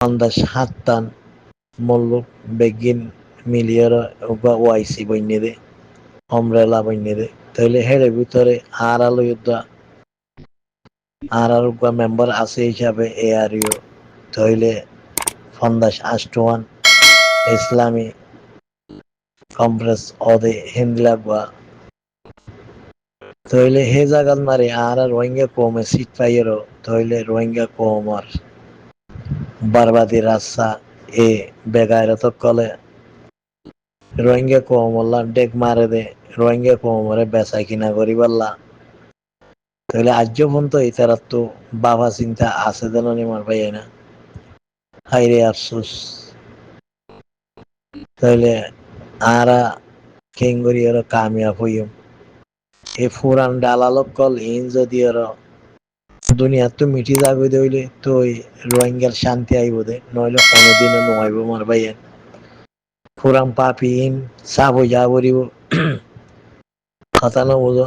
Andas hattan molluk begin মিলিয়র বা ওয়াইসি বইনেদে অমরেলা বইনেদে তাহলে হেরে ভিতরে আর আলো যুদ্ধ আর আর মেম্বার আছে হিসাবে এআরইউ তাহলে ফন্দাস আষ্টওয়ান ইসলামী কংগ্রেস অদে হিন্দি লাগবা তাহলে হে জাগাত মারি আর রোহিঙ্গা কমে সিট পাইয়েরও তাহলে রোহিঙ্গা কমর বারবাদি রাস্তা এ বেগায়রত কলে রোহিঙ্গা কমল্লা ডেক মারে দে রোহিঙ্গা কমরে বেচা কিনা করি পারলা তাহলে আজ পর্যন্ত ইতারা তো বাবা চিন্তা আছে যেন নিমার ভাই না হাইরে আফসোস তাহলে আরা কেঙ্গরি ওরা কামিয়াব হইম এ ফুরান ডালালক কল ইন যদি ওরা দুনিয়া তো মিটি যাবে দইলে তো রোহিঙ্গার শান্তি আইব দে নইলে কোনোদিনও নোয়াইব মার ভাই ফুরান পাপি ইন সাবো যাবরিব কথা না বুঝো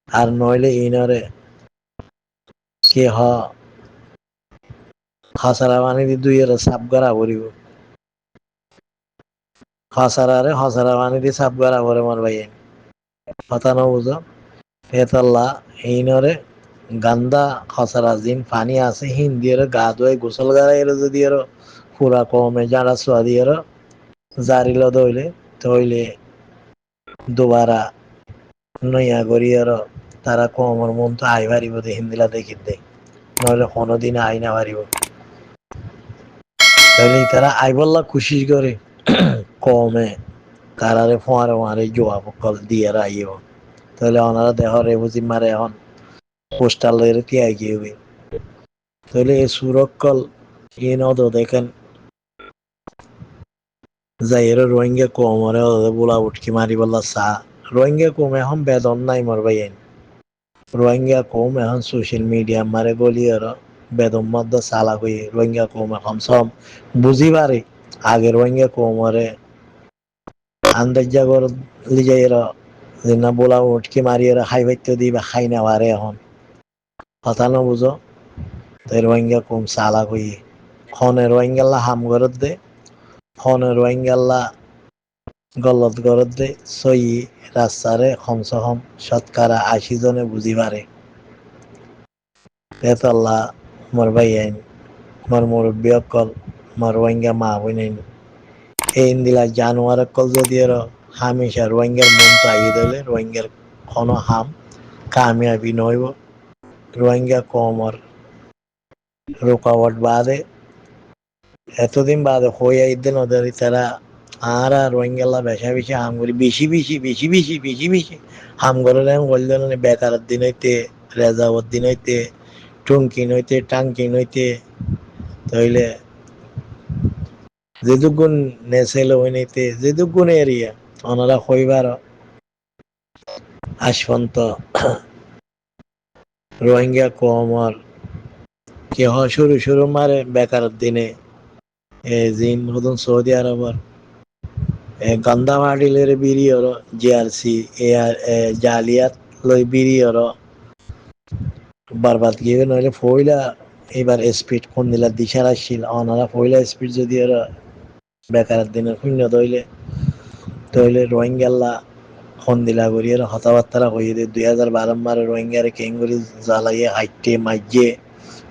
আর নইলে ইনরে কে হসারা বানি দি দুই এর সাপ গড়া ভরিব হসারা বানি দি সাপ গড়া ভরে মার ভাই কথা না বুঝো এতল্লা এইনরে গান্দা খসরা জিন পানি আছে হিন্দি এর গা ধোয় গোসল গাড়াই এর যদি এর পুরা কমে যারা সোয়াদি এর জারিল দইলে তইলে দুবারা নইয়া করি এর তারা কমর মন তো আই পারিব দে হিন্দিলা দেখি দে নইলে কোনোদিন আই না পারিব তাহলে তারা আইবল্লা খুশি করে কমে তারারে ফোয়ারে মারে জোয়া পকল দিয়ে আইব তাহলে ওনারা দেহরে বুঝি মারে এখন পোস্টাল এর তিয়াই গিয়ে তাহলে এই সুরক্ষল ইনদ দেখেন যাইয়ের রোহিঙ্গা কমরে বোলা উঠকি মারি বললা চা রোহিঙ্গা কম এখন বেদন নাই মর ভাই রোহিঙ্গা কম এখন সোশ্যাল মিডিয়া মারে গলি আর বেদম মধ্যে চালা হয়ে রোহিঙ্গা কম এখন সব বুঝি পারে আগে রোহিঙ্গা কমরে আন্দাজা কর লিজাইয়ের না বোলা উঠকি মারি এরা খাই পাইতে দিবা খাই না পারে এখন কথা না বুঝো তাই রোহিঙ্গা কম চালা হয়ে খনে রোহিঙ্গাল্লা হাম করত দে খনে রোহিঙ্গাল্লা গলত করত দে সই রাস্তারে কমসে কম শতকরা ৮০ জনে বুঝি পারে এতল্লা মোর ভাই আইন মোর মুরব্বী অকল মোর রোহিঙ্গা মা বই নাইন এই দিলা জানোয়ার অকল যদি এর হামেশা রোহিঙ্গার মন তো আইয়ে দিলে রোহিঙ্গার কোনো হাম কামিয়াবি নইব রোহিঙ্গা কমর রুকাওয়াট বাদে এতদিন বাদে হয়ে আইতে নদী তারা আর রোহিঙ্গাল্লা বেশা বেশি হাম করি বেশি হাম করে বললেন বেকারের দিন হইতে রেজাবর দিন হইতে টুঙ্কি নইতে টাঙ্কি নইতে তাইলে যেদুগুণ নেছিল ওই নিতে যেদুগুণ এরিয়া ওনারা হইবার আশপন্ত রোহিঙ্গা কমর কেহ শুরু মারে বেকারের দিনে জিন নতুন সৌদি আরবর গন্ধা মাডিলের বিড়ি হর জিআরসি জালিয়াত লই বিড়ি হর বারবাদ গিয়ে নইলে ফইলা এবার স্পিড কোন দিলা দিশার আসছিল ওনারা ফইলা স্পিড যদি ওরা বেকারের দিনে শূন্য তইলে রোহিঙ্গাল্লা খন দিলা করি আর হতাবার্তারা হয়ে দিয়ে 2012 মারে রোহিঙ্গারে কেঙ্গুরি জ্বালাইয়ে হাইটে মাইজে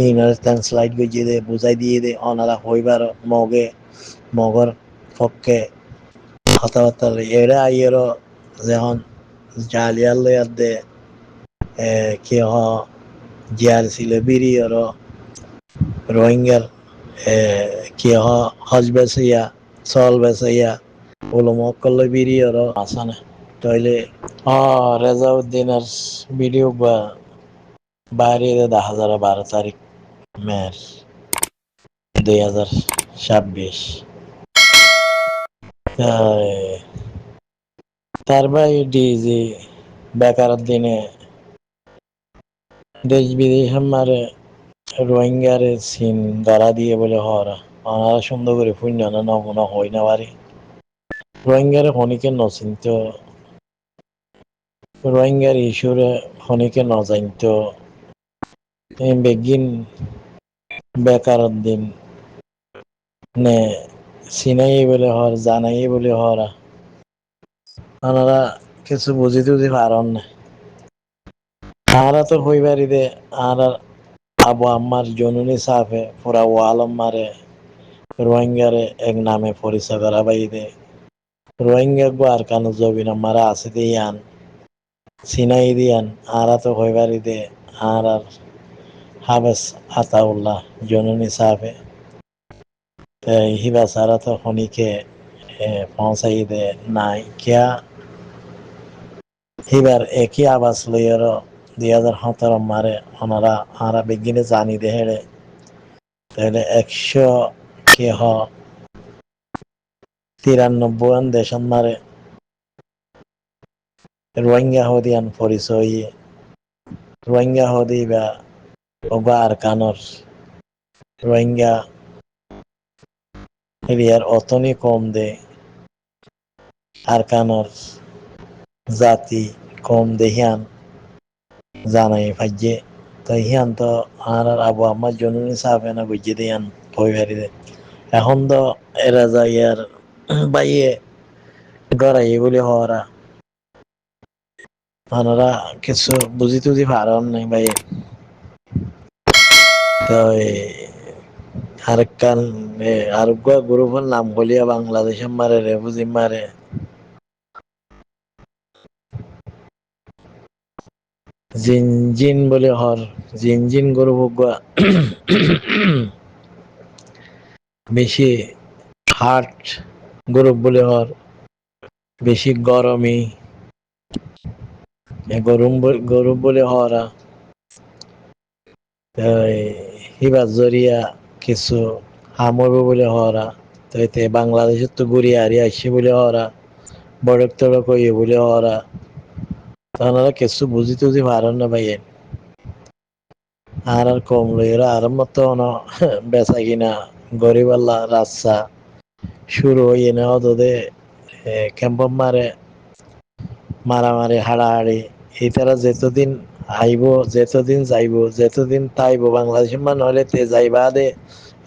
ইনার স্লাইড গজিয়ে দে বুঝাই দিয়ে দে ওনারা হইবার মগর পক্ষে কথাবার্তা এরা আইয়ের যখন জালিয়ার লয়ার দে কে জিয়ার ছিল বিড়ি ওর রোহিঙ্গার কে হজ বেসাইয়া চল বেসাইয়া ওলো মক্কল বিড়ি ওর আসানে তাইলে রেজাউদ্দিনের ভিডিও বা বাইরে 10/12 মের 2026 তার বাইরে যে বেকারের দিনে দেশ বিদেশ মারে রোহিঙ্গারে সিন ধরা দিয়ে বলে হরা ওনারা সুন্দর করে পুণ্য না নমুনা হই না পারে রোহিঙ্গারে খনিকে নচিন্ত রোহিঙ্গার ইস্যুরে খনিকে নজানত বেগিন বেকারের দিন নে চিনাই বলে হর জানাই বলে হরা ওনারা কিছু বুঝি টুঝি পারন না আমরা তো হইবারি দে আর আবু আম্মার জনুনি সাফে পুরা ওয়ালম মারে রোহিঙ্গারে এক নামে পরিচয় করা বাইদে রোহিঙ্গা গো আর কানো জবিন মারা আছে দিয়ান সিনাই দিয়ান আরা তো হইবারি দে আর হাবেস আতাউল্লাহ জনুনি সাফে হিবা সারা তো খনিকে পৌঁছাই দে নাই কিয়া হিবার একই আবাস লইয়ার 2017 মারে ওনারা আরা বিজ্ঞানে জানি দে হেড়ে তাহলে 100 কেহ 93 দেশন মারে রোহিঙ্গা হদিয়ান পরিচয় রোহিঙ্গা হদি বা ওগা আর কানর রোহিঙ্গা এরিয়ার অতনি কম দে আর কানর জাতি কম দেহিয়ান জানাই ফাইজে তো হিয়ান তো আর আবু আমার জনুনি সাফে না বুঝে দিয়ান পরিবারি দে এখন তো এরা যাই আর বাইয়ে গড়াই বলে হওয়ারা ওনারা কিছু বুঝি টুঝি পারন নাই ভাই তো আরেকখান আরেক গ্রুপের নাম বলিয়া বাংলাদেশের মারে রে বুঝি মারে জিনজিন বলে হর জিনজিন গ্রুপ বেশি হার্ট গ্রুপ বলে হর বেশি গরমই গরম বলে হরা হিবার জরিয়া কিছু হামরবো বলে হরা তো এতে বাংলাদেশের তো ঘুরিয়ে হারিয়ে আসছে বলে হরা বড়ক তড়ক হইয়ে বলে হরা তারা কিছু বুঝি টুঝি পারেন না ভাই আর কম লইরা আর মতো বেচা কিনা গরিব আল্লাহ রাস্তা শুরু হইয়ে না ওদের ক্যাম্প মারে মারামারি হাড়াহাড়ি এই তারা যেতদিন আইব যেতদিন যাইব যেতদিন তাইব বাংলাদেশের মান হলে তে যাইবা দে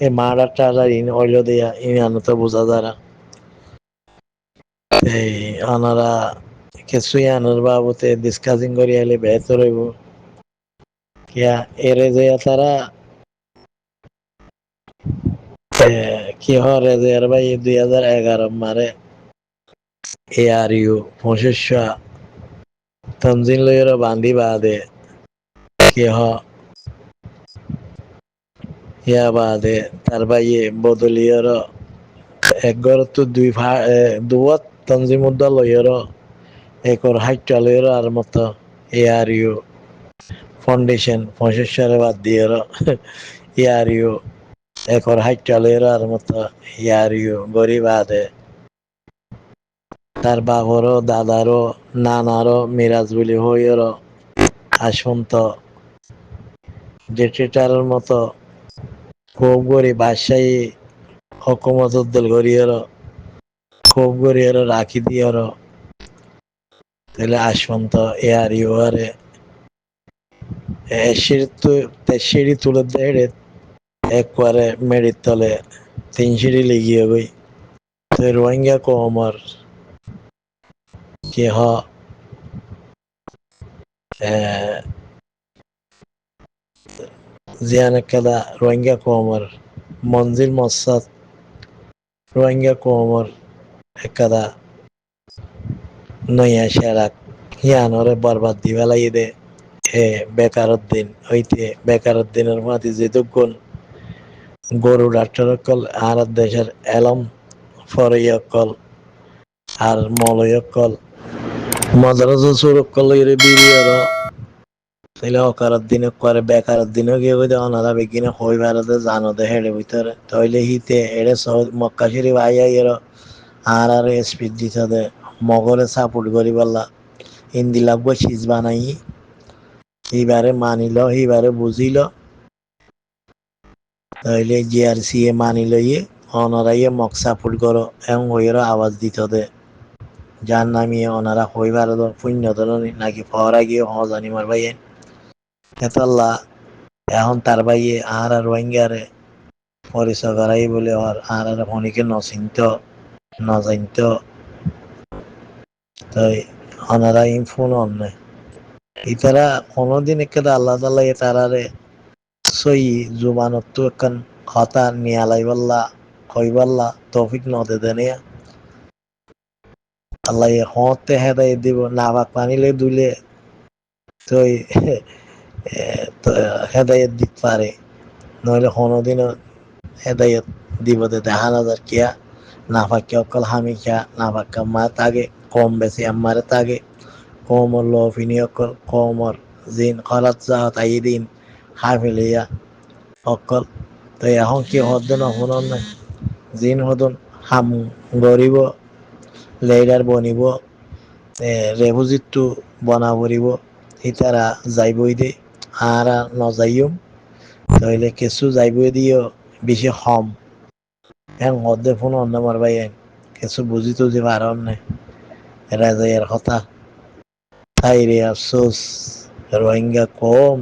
এ মারার টারার ইন অইল দিয়া ইন আনতো বোঝা যারা এই আনারা কিছুই আনার বাবুতে ডিসকাসিং করি আইলে বেহতর হইব কিয়া এরে যে তারা কি হরে যে আর ভাই 2011 মারে এ আর ইউ 25 তনজিন লইরা বান্ধি বাদে কি হ ইয়া বাদে তার বাইয়ে বদলিয়র একগর তো দুয়াত তনজিমুদ্দা লইয়র একর হাইটা লইয়র আর মতো এ আর ইউ ফাউন্ডেশন 25 বাদ দিয়র এ আর ইউ একর হাইটা লইয়র আর মতো এ আর ইউ গরিব আদে তার বাবরও দাদারও নানারও মিরাজ বলি হইয়র আসন্ত ডিক্টেটরের মতো খুব গরিব বাদশাহী হকুমত উদ্দল করিয়র খুব গরিয়র রাখি দিয়র তাহলে আসন্ত এ আর ইউ আরে সিঁড়ি তুলে দেড়ে একবারে মেডির তলে 3 সিঁড়ি লেগিয়ে গই তো রোহিঙ্গা কমর কি হ জিয়ান কেদা রোহিঙ্গা কমর মঞ্জিল মসাদ রোহিঙ্গা কমর একদা নইয়া সেরাক হিয়ানরে বরবাদ দিবা লাগি দে বেকারত দিন হইতে বেকারত দিনের মাঝে যে দুগুণ গরু ডাক্তার কল আর দেশের এলম ফরইয়কল আর মলয়কল মজারাজ সুরকল ইরে বিরিয়র তাইলে অকারত দিনে করে বেকারত দিনে গিয়ে কইতে অনারা বেগিনে হই ভারতে জানো দে হেডে ভিতরে তইলে হিতে এড়ে মক্কা শরীফ আইয়া এর আর স্পিড দিতে দে মগরে সাপোর্ট করি বললা হিন্দি লাগবো সিজ বানাই এইবারে মানিল এইবারে বুঝিল তাইলে জিআরসি এ মানি লইয়ে অনারাইয়ে মক সাপোর্ট করো এবং হইয়ের আওয়াজ দিত দে যার নামিয়ে ওনারা হইবার পুণ্য ধরনি নাকি ফরা গিয়ে জানি মার ভাইয়ে এতাল্লা এখন তার ভাইয়ে আর রোহিঙ্গারে পরিচয় করাই বলে আর ফোনিকে নচিন্ত নজানত তাই ওনারা ফোন অন্য ইতারা কোনোদিন একটা আল্লাহ তাআলা তারারে সই জুবানত একখান কথা নিয়ালাই বল্লা কইবাল্লা তৌফিক নদে দেনিয়া আল্লাহ হতে হেদায়েত দিব নাবাক পানিলে দুলে তই হেদায়েত দিতে পারে নইলে কোনোদিনও হেদায়েত দিব দেখা নজর কিয়া নাফাক্কে অকল হামিকা নাফাক্কা মা তাগে কম বেশি আমারে তাগে কমর লফিনি অকল কমর জিন খলাত জাহাত আইদিন হাফিলিয়া অকল তো এখন কি হদ্দ নশুনন নাই জিন হদন হাম গরিব লেইডার বনিব রেভুজিতটো বনা পড়িব ইতারা যাইবই দে আর নজাইও তাহলে কিছু যাইবই দিও বেশি কম হ্যাঁ মধ্যে ফোন অন্য মারবাই কিছু বুঝি টুঝি পারন নাই রাজাইয়ের কথা তাই রে আফসোস রোহিঙ্গা কম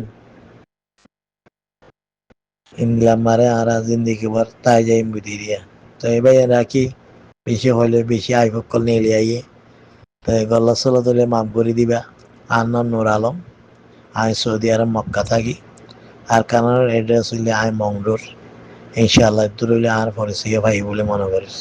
ইংলাম মারে আর জিন্দিগি ভর তাই যাই বুঝি দিয়া তো এবার রাখি বেশি হইলে বেশি আইফকল নিয়ে আইয়ে তো গল্লা চলা তুলে মাফ করে দিবা আর নাম নুর আলম আমি সৌদি আরব মক্কা থাকি আর কানাডার এড্রেস হইলে আমি মংডুর ইনশাআল্লাহ দূর হইলে আর পরিচয় ভাই বলে মনে করিস